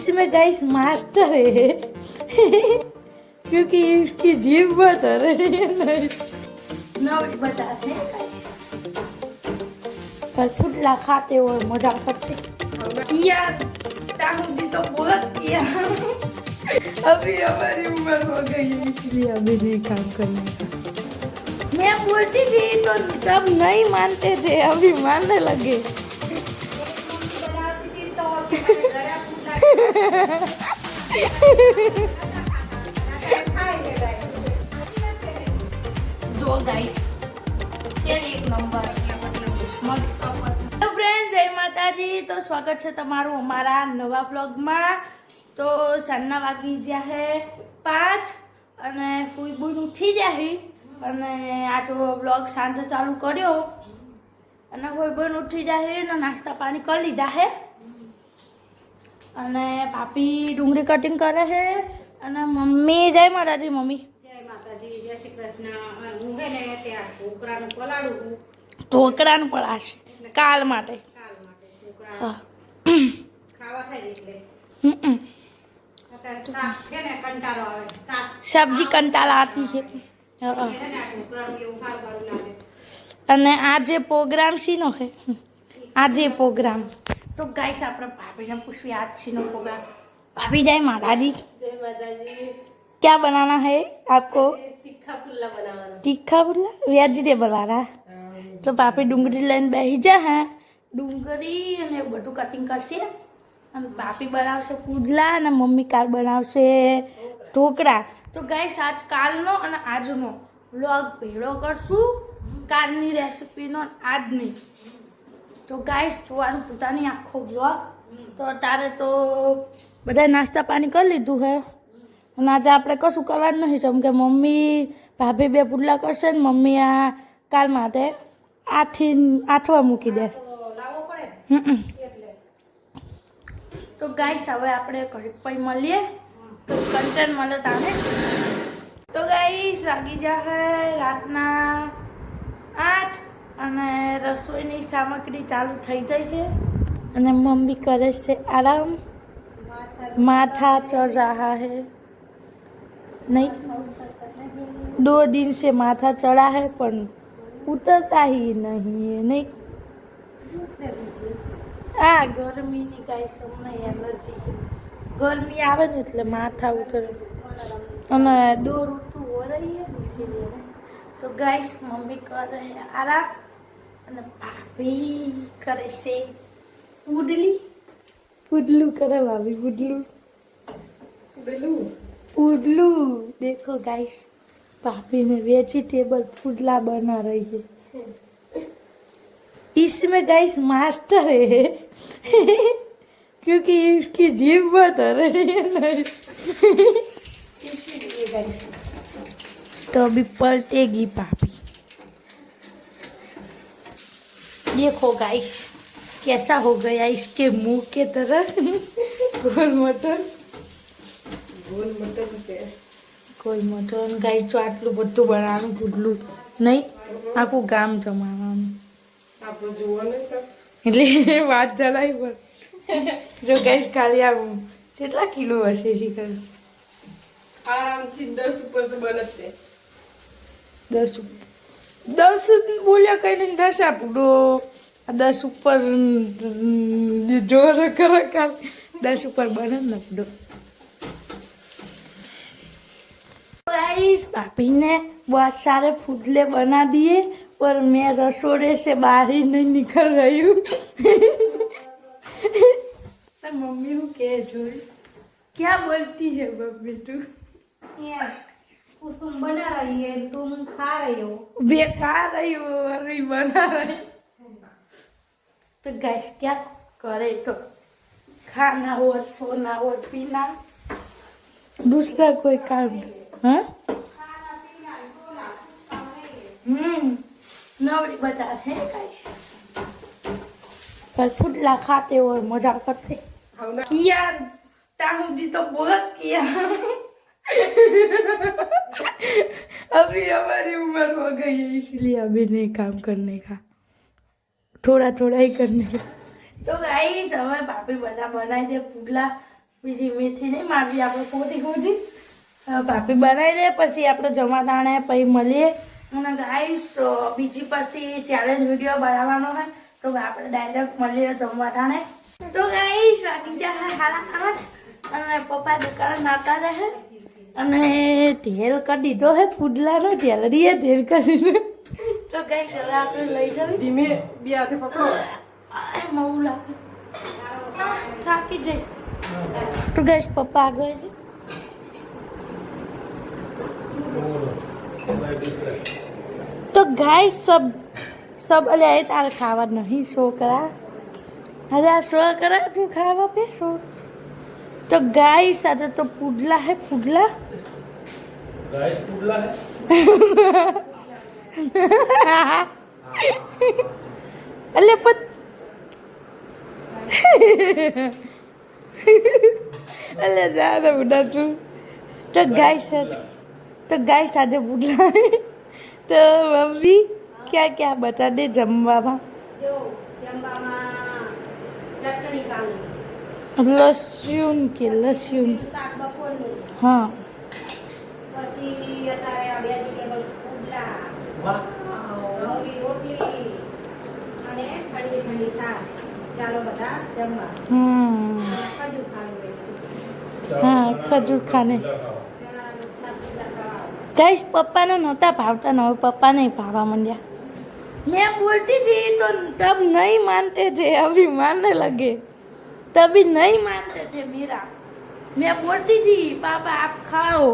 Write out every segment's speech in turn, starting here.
इसमें guys master है क्योंकि इसकी जीभ बहुत आ रही है नहीं बताते हैं पर फुटला खाते और मजा करते किया टांगी तो बहुत किया अभी हमारी उम्र हो गई है इसलिए अभी नहीं काम करने का मैं बोलती थी तो तब नहीं मानते थे अभी मानने लगे दो गाइस एक नंबर मस्त तो फ्रेंड्स जय माताजी तो स्वागत है तमारू हमारा नवा ब्लॉग में तो सांजना वागी ज्या है 5 અને ફૂઈ બુન ઉઠી જાય અને આ તો બ્લોગ સાંજે ચાલુ કર્યો અને ફૂઈ બુન ઉઠી જાય ને નાસ્તા પાણી કરી લીધા है અને ભાભી ડુંગળી કટિંગ કરે છે અને મમ્મી જય માતાજી મમ્મી જય માતાજી જય શ્રી કૃષ્ણ હું હે ને ત્યાં ઢોકળાનું પલાળું ઢોકળાનું પલાળશે કાલ માટે ઢોકળા ખાવા થાય એટલે અત્યારે શાક છે ને કંટાળો આવે શાક સબ્જી કંટાળા આતી છે હે ને ઢોકળાનું એવું સારું લાગે અને આજે પ્રોગ્રામ શીનો છે આજે પ્રોગ્રામ तो गाइस આપણે ભાભીને પૂછવી आज શીનો પ્રોગ્રામ भाभी जय माताजी જય માતાજી क्या बनाना है आपको તીખા પુલ્લા બનાવવાના तीखा पुल्ला वेजिटेबल वाला तो भाभी डूंगरी लઈને બેસી જા હે ડુંગળી અને બધું કટિંગ કરશે અને ભાભી બનાવશે પુડલા અને મમ્મી કાલ બનાવશે ઢોકળા તો ગાઈસ આજ કાલનો અને આજનો વ્લોગ ભેળો કરશું કાલની રેસિપીનો આજની તો ગાઈસ જોવાનું પોતાની આખો વ્લોગ તો તારે તો બધા નાસ્તા પાણી કરી લીધું હે અને આજે આપણે કશું કરવાનું નહીં જેમ કે મમ્મી ભાભી બે પુડલા કરશે ને મમ્મી આ કાલ માટે આઠવા મૂકી દે લાવવો પડે એટલે તો ગાઈસ હવે આપણે ઘડીક પછી મળીએ તો કન્ટેન્ટ મળે તાને તો ગાઈસ વાગી જાય રાતના 8 અને રસોઈની સામગ્રી ચાલુ થઈ જાય છે અને મમ્મી કરે છે આરામ माथा चढ़ रहा है नहीं 2 दिन से माथा चढ़ा है पर उतरता ही नहीं है नहीं आ गर्मी ની ગાઈસ તમને એનર્જી गर्मी આવે ને એટલે માથા ઉતરે અને દો ઋતુ हो रही है इसीलिए तो गाइस मम्मी कर रहे हैं आराम અને ભાભી કરે છે ઉડલી पुडलू करे भाभी पुडलू पुडलू देखो गाइस भाभी में वेजिटेबल पुडला बना रही है इसमें गाइस मास्टर है क्योंकि इसकी जीभ बहुत आ रही है नहीं इसीलिए गाइस तो अभी पलटेगी भाभी देखो गाइस कैसा हो गया इसके मुंह के तरह गोल मटन गाय तो आटलू बधु बनावવાનું પુડલું નહીં આખું ગામ જમાવાનું એટલે વાત જણાવી પણ જો ગાઈસ ખાલી આવું કેટલા કિલો હશે શીખર આરામથી 10 ઉપર તો બને છે 10 બોલ્યા કઈ નહીં 10 આપું 10 ऊपर जोर करो कर 10 ऊपर बने न दो गाइस भाभी ने बहुत सारे पुडले बना दिए पर मैं रसोड़े से बाहर ही नहीं निकल रही हूँ तो मम्मी हूँ क्या बोलती है मम्मी तू कुसुम बना रही है तुम खा रही हो बेकार रही हो अरे बना रही तो गैस क्या करे तो खाना और सोना और पीना दूसरा कोई काम हाँ नवरी बजा है गाइस पर पुडला खाते और मजा करते किया टांगी तो बहुत किया अभी हमारी उम्र हो गई है इसलिए अभी नहीं काम करने का थोड़ा थोड़ा ही करने का तो गाइस हमें भाभी बना बनाई दे पुडला બીજી મેથી નહીં મારવી આપણે ખોટી ખોટી. ભાભી બનાવી દે પછી આપણે જમવા તાણે પછી મળીએ. અને ગાઈસ બીજી પછી ચેલેન્જ વિડીયો બનાવવાનો હોય તો આપણે ડાયરેક્ટ મળીએ જમવા તાણે. તો ગાઈસ વાગી જાય 8:30 અને પપ્પા દુકાન નાતા રહે અને ઢેર કરી દીધો હે પુડલાનો ઢેલરીએ ઢેર કરીને. તો ગાઈસ હવે આપણે લઈ જવી ધીમે બે હાથે પકડો. મવું લાગે થાકી જાય. તો ગાઈસ પપ્પા આગળ છે. तो गाइस सब अरे आए तार खावा नहीं शो करा. अरे आ शो करा तू खावा पे शो. तो गाइस आज तो पुडला है पुडला. गाइस पुडला है. अरे पत अरे जा रे बुढ़ा तू. तो गाइस आज पुडला है. तो मम्मी क्या क्या बता दे जमवामा. જો જમવામાં ચટણી કાલી, લસ્યુન કે લસ્યુન. શાક બપોરનું, हाँ પછી અત્યારે આ વેજીટેબલ પુડલા, ઘઉંની રોટલી અને ઠંડી ઠંડી છાશ. ચાલો બધા જમવા. ખજૂર ખાવું હોય हाँ खजूर खाने. ચણાના લોટના પુડલા ખાવા. गाइस पप्पा ने नहोता भावता न હવે पप्पा नहीं भावा मंडिया. मैं बोलती थी तो तब नहीं मानते थे अभी मानने लगे. तभी नहीं मानते थे मेरा. मैं बोलती थी पापा आप खाओ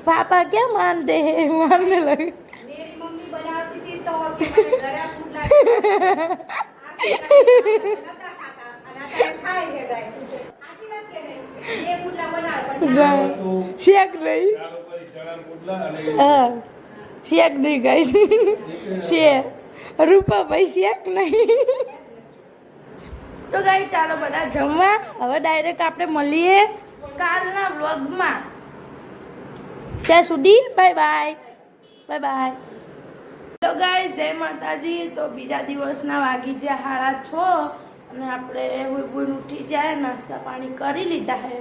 पापा क्या मानते हैं मानने लगे. मेरी मम्मी बनाती थी तो कि મને ઘરે પુડલા નતા ખાતા અને અત્યારે ખાઈ છે ગાય. સાચી વાત કે નહીં? એ પુડલા બનાવે પણ शेक नहीं. ચાલો કરી ચણા પુડલા અને हाँ शेक नहीं गाइस. शेक રૂપા ભાઈ શેક નહીં. તો ગાઈ ચાલો બધા જમવા. હવે ડાયરેક્ટ આપણે મળીએ કાલના વ્લોગમાં. ત્યાં સુધી બાય બાય બાય બાય. તો ગાઈ જય માતાજી. તો બીજા દિવસના વાગી ગયા 6:30 અને આપણે હુઈ ઉઠી જાય નાસ્તા પાણી કરી લીધા છે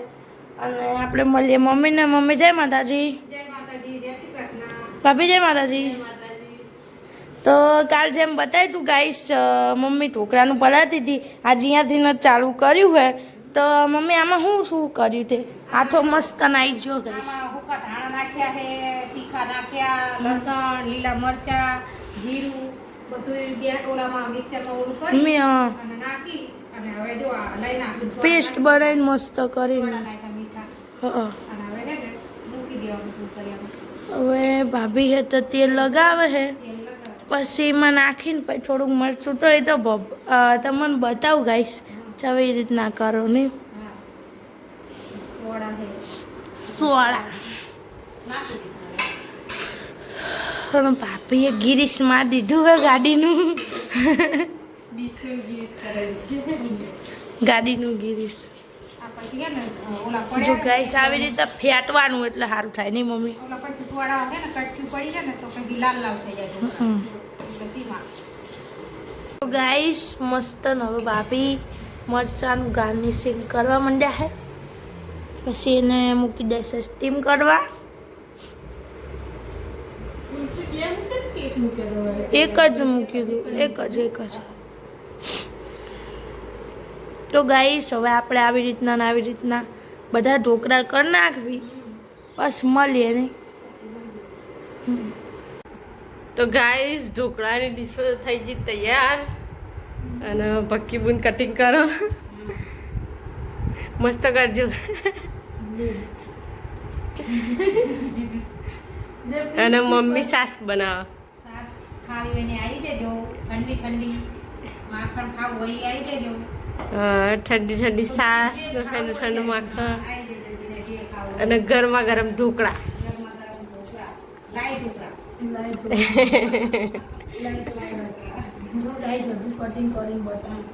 અને આપણે મળીએ મમ્મીને. મમ્મી જય માતાજી. જય માતાજી, જય શ્રી કૃષ્ણ. ભાભી જય માતાજી. તો કાલ જેમ બતાવ્યું તું ગાઈસ મમ્મી ઢોકળાનું પલાળતી હતી. આજે અહીંયાથી જ ચાલુ કર્યું છે. તો મમ્મી આમાં શું કર્યું તે હાથો મસ્ત નાઈ જો ગાઈસ. આમાં હુકા ધાણા નાખ્યા છે, તીખા નાખ્યા, લસણ, લીલા મરચા, જીરું બધું બે ઓલામાં મિક્સરમાં ઓલું કરી મમ્મી અને નાખી અને હવે જો આ લઈ નાખ્યું સોડા પેસ્ટ બનાવીને મસ્ત કરીને. નાખ્યા મીઠા હા અને હવે છે ને મૂકી દેવાનું કુકરિયામાં. હવે ભાભી છે તો તેલ લગાવે છે તેલ લગાવ. પછી એમાં નાખીને પછી થોડુંક મરચું તો એ તો તમને બતાવું ગાઈસ આવી રીતના કરો ને. હા સોડા છે સોડા નાખી દીધા. પણ ભાભીએ ગિરીશ માં દીધું હે ગાડીનું. ગાડીનું ગિરીશ. આ પછી છે ને ઓલા જો પડ્યા ગાઈસ આવી રીતે ફેટવાનું એટલે સારું થાય નહીં મમ્મી. ઓલા પછી સોડા છે ને કટકી પડી છે ને તો પછી લાલ લાલ થઈ જાય હમ. એટલે ધીમા. તો ગાઈસ મસ્ત હવે ભાભી મરચાંનું ગાર્નિશિંગ કરવા માંડ્યા છે. પછી એને મૂકી દેશે સ્ટીમ કરવા. એક જ મૂક્યું હતું એક જ. તો ગાઈસ હવે આપણે આવી રીતના ને આવી રીતના બધા ઢોકળા કરી નાખવી બસ મળીએ નહીં. તો ગાઈસ ઢોકળાની ડીશો થઈ ગઈ તૈયાર અને ભક્કી બુન કટિંગ કરો મસ્ત કરજો. અને મમ્મી સાસ બનાવે. સાસ ખાવી હોય ને આવી જજો. ઠંડી ઠંડી માખણ ખાવું હોય આવી જજો. ઠંડી ઠંડી સાસ ઠંડુ ઠંડુ માખણ આવી જજો જેને જે ખાવું હોય. અને ગરમા ગરમ ઢોકળા. ગરમા ગરમ ઢોકળા, લાઈ ઢોકળા. ગાઈસ બધું કટિંગ કરીને બતાવું.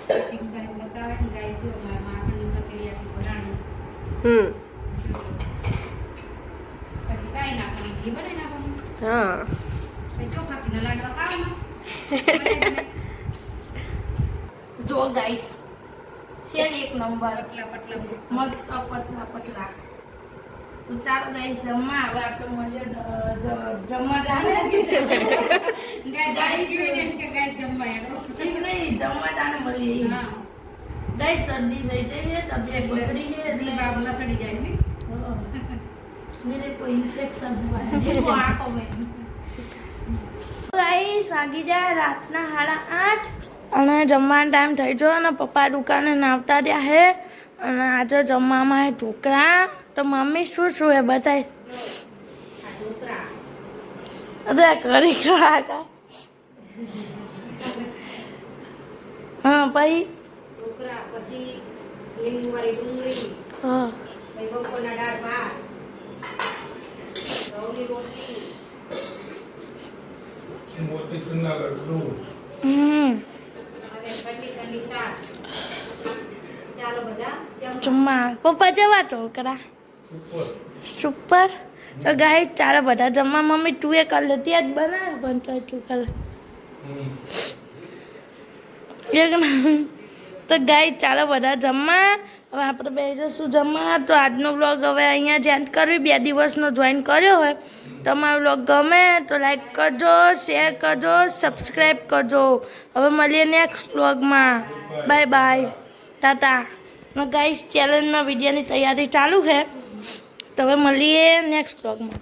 કટિંગ કરીને બતાવે ને ગાઈસ જો મારા માખણની તપેલી આખી બનાવી. પછી કાંઈ નાખવાનું ઘી બનાવી નાખવાનું. હા પછી ચોખાથી લાડવા ખાવાના. જો ગાઈસ છે ને એક નંબર પતલા પતલા મસ્ત. મસ્ત પતલા પતલા. તો ચાલો ગાઈસ જમવા હવે આપણે મળીએ જમવા જાણે ગાય જીવીને એમ કે ગાય જમવા એનો. ઠીક નહીં જમવા જાણે મળીએ હા. ગાઈસ શરદી થઈ જઈએ તબિયત બગડી ગઈ એટલે બાબલા પડી જાય ને. मेरे को इन्फेक्शन हुआ है देखो आंखों में गाइस વાગી જાય રાતના 8:30 અને જમવાનો ટાઈમ થઈ ગયો અને પપ્પા દુકાને નાવતા રહ્યા હે અને આજે જમવામાં હે ઢોકળા તો મમ્મી શું શું હે બતાય આ ઢોકળા. અરે કરી ખાતા હા ભાઈ ઢોકળા પછી લીંબુવાળી ડુંગળી હા પછી બપોરના દાળ ભાત ઘઉંની રોટલી મોતીચૂરના લડ્ડુ હમ અને ઠંડી ઠંડી છાશ. ચાલો બધા જમવા. જમવા પપ્પા જવા ઢોકળા ઉપર સુપર તો ગાઈ ચાલો બધા જમવા મમ્મી તું એ કર લેતી આજ બનાવ પણ તો તું કર એક તો ગાઈ ચાલો બધા જમવા હવે આપણે બે જશું જમવા તો આજનો બ્લોગ હવે અહીંયા જ એન્ડ કરવી 2 દિવસનો જોઈન કર્યો હોય તો અમારો બ્લોગ ગમે તો લાઈક કરજો શેર કરજો સબસ્ક્રાઈબ કરજો હવે મળીએ નેક્સ્ટ બ્લોગમાં બાય બાય ટાટા ગાઈસ ચેલેન્જના વિડીયોની તૈયારી ચાલુ છે તો હવે મળીએ નેક્સ્ટ બ્લોગમાં